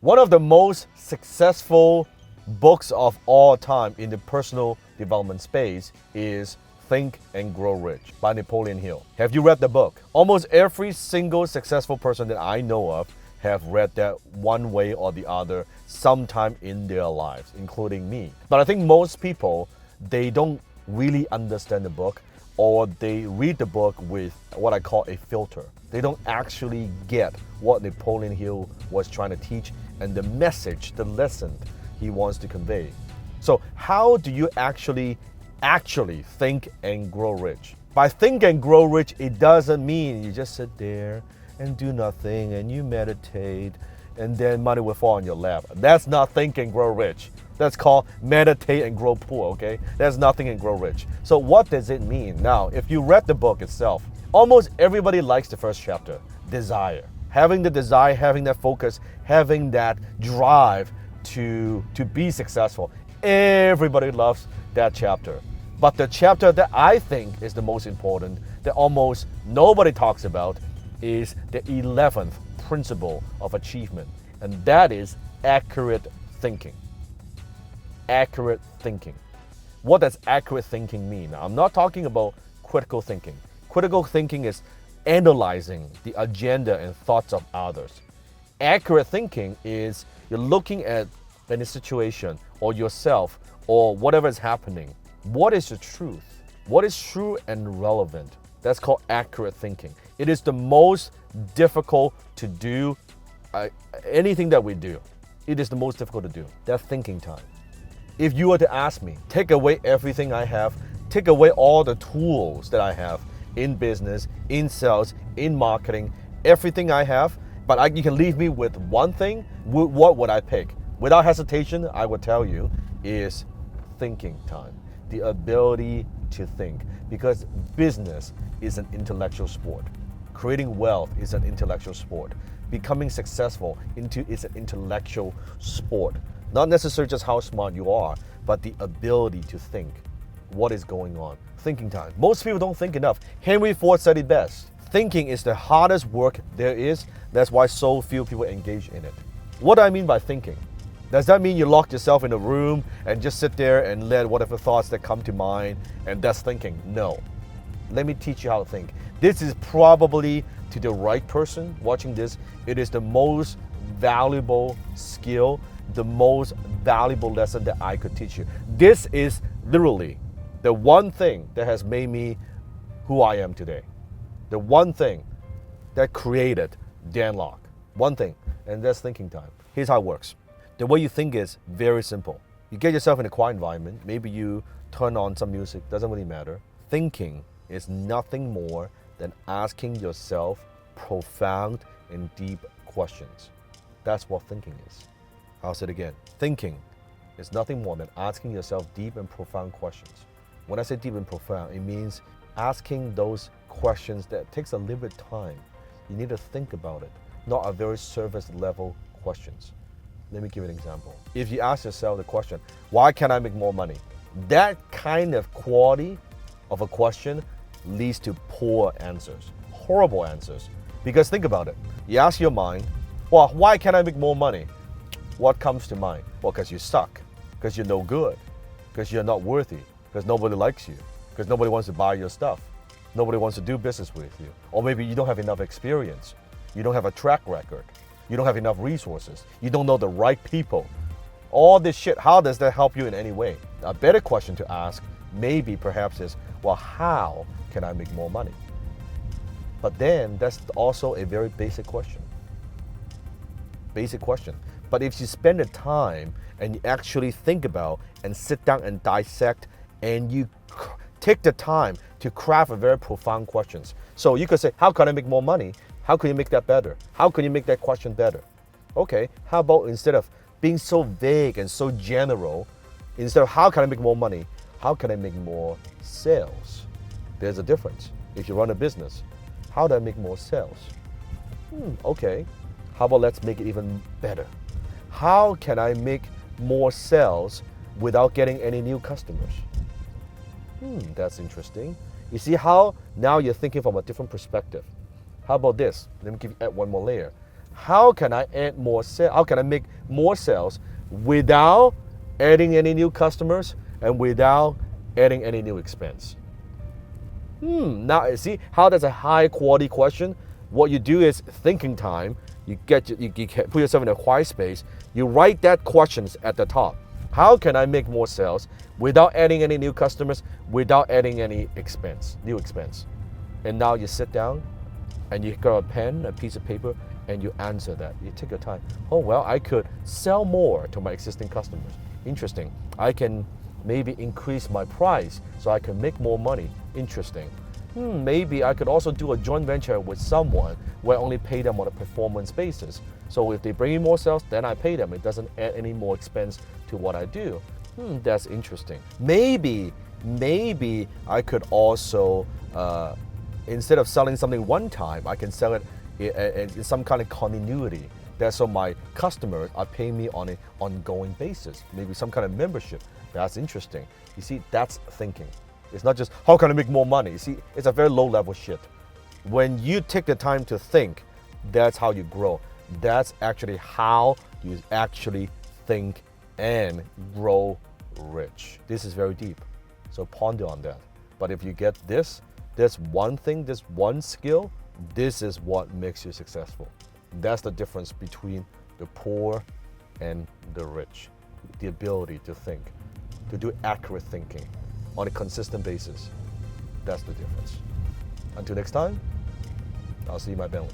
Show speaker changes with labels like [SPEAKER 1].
[SPEAKER 1] One of the most successful books of all time in the personal development space is Think and Grow Rich by Napoleon Hill. Have you read the book? Almost every single successful person that I know of have read that one way or the other sometime in their lives, including me. But I think most people, they don't really understand the book, or they read the book with what I call a filter. They don't actually get what Napoleon Hill was trying to teach and the message, the lesson he wants to convey. So how do you actually think and grow rich? By think and grow rich, it doesn't mean you just sit there and do nothing and you meditate and then money will fall on your lap. That's not think and grow rich. That's called meditate and grow poor, okay? That's nothing and grow rich. So what does it mean? Now, if you read the book itself, almost everybody likes the first chapter, desire. Having the desire, having that focus, having that drive to be successful. Everybody loves that chapter. But the chapter that I think is the most important, that almost nobody talks about, is the 11th principle of achievement. And that is accurate thinking. Accurate thinking. What does accurate thinking mean? Now, I'm not talking about critical thinking. Critical thinking is analyzing the agenda and thoughts of others. Accurate thinking is you're looking at any situation or yourself or whatever is happening. What is the truth? What is true and relevant? That's called accurate thinking. It is the most difficult to do. Anything that we do, it is the most difficult to do. That's thinking time. If you were to ask me, take away everything I have, take away all the tools that I have in business, in sales, in marketing, everything I have, but you can leave me with one thing, what would I pick? Without hesitation, I would tell you, is thinking time. The ability to think. Because business is an intellectual sport. Creating wealth is an intellectual sport. Becoming successful is an intellectual sport. Not necessarily just how smart you are, but the ability to think. What is going on? Thinking time. Most people don't think enough. Henry Ford said it best. Thinking is the hardest work there is. That's why so few people engage in it. What do I mean by thinking? Does that mean you lock yourself in a room and just sit there and let whatever thoughts that come to mind and that's thinking? No. Let me teach you how to think. This is probably, to the right person watching this, it is the most valuable skill, the most valuable lesson that I could teach you. This is literally the one thing that has made me who I am today. The one thing that created Dan Lok. One thing, and that's thinking time. Here's how it works. The way you think is very simple. You get yourself in a quiet environment. Maybe you turn on some music, doesn't really matter. Thinking is nothing more than asking yourself profound and deep questions. That's what thinking is. I'll say it again. Thinking is nothing more than asking yourself deep and profound questions. When I say deep and profound, it means asking those questions that takes a little bit of time. You need to think about it, not a very surface level questions. Let me give you an example. If you ask yourself the question, why can't I make more money? That kind of quality of a question leads to poor answers, horrible answers. Because think about it. You ask your mind, well, why can't I make more money? What comes to mind? Well, because you suck, because you're no good, because you're not worthy, because nobody likes you, because nobody wants to buy your stuff, nobody wants to do business with you, or maybe you don't have enough experience, you don't have a track record, you don't have enough resources, you don't know the right people. All this shit, how does that help you in any way? A better question to ask maybe perhaps is, well, how can I make more money? But then that's also a very basic question. Basic question. But if you spend the time and you actually think about and sit down and dissect and you take the time to craft a very profound questions. So you could say, how can I make more money? How can you make that better? How can you make that question better? Okay, how about instead of being so vague and so general, instead of how can I make more money, how can I make more sales? There's a difference. If you run a business, how do I make more sales? Okay, how about let's make it even better? How can I make more sales without getting any new customers? That's interesting. You see how now you're thinking from a different perspective. How about this? Let me add one more layer. how can I add more sales? How can I make more sales without adding any new customers and without adding any new expense? Now you see how that's a high quality question. What you do is thinking time. You put yourself in a quiet space. You write that questions at the top. How can I make more sales without adding any new customers, without adding any new expense? And now you sit down and you got a pen, a piece of paper, and you answer that. You take your time. Oh, well, I could sell more to my existing customers. Interesting. I can maybe increase my price so I can make more money. Interesting. Maybe I could also do a joint venture with someone where I only pay them on a performance basis. So if they bring in more sales, then I pay them. It doesn't add any more expense to what I do. That's interesting. Maybe I could also, instead of selling something one time, I can sell it in some kind of continuity. That's so my customers are paying me on an ongoing basis. Maybe some kind of membership. That's interesting. You see, that's thinking. It's not just, how can I make more money? You see, it's a very low level shit. When you take the time to think, that's how you grow. That's actually how you actually think and grow rich. This is very deep. So ponder on that. But if you get this one thing, this one skill, this is what makes you successful. That's the difference between the poor and the rich. The ability to think, to do accurate thinking on a consistent basis. That's the difference. Until next time, I'll see you, my Bentley.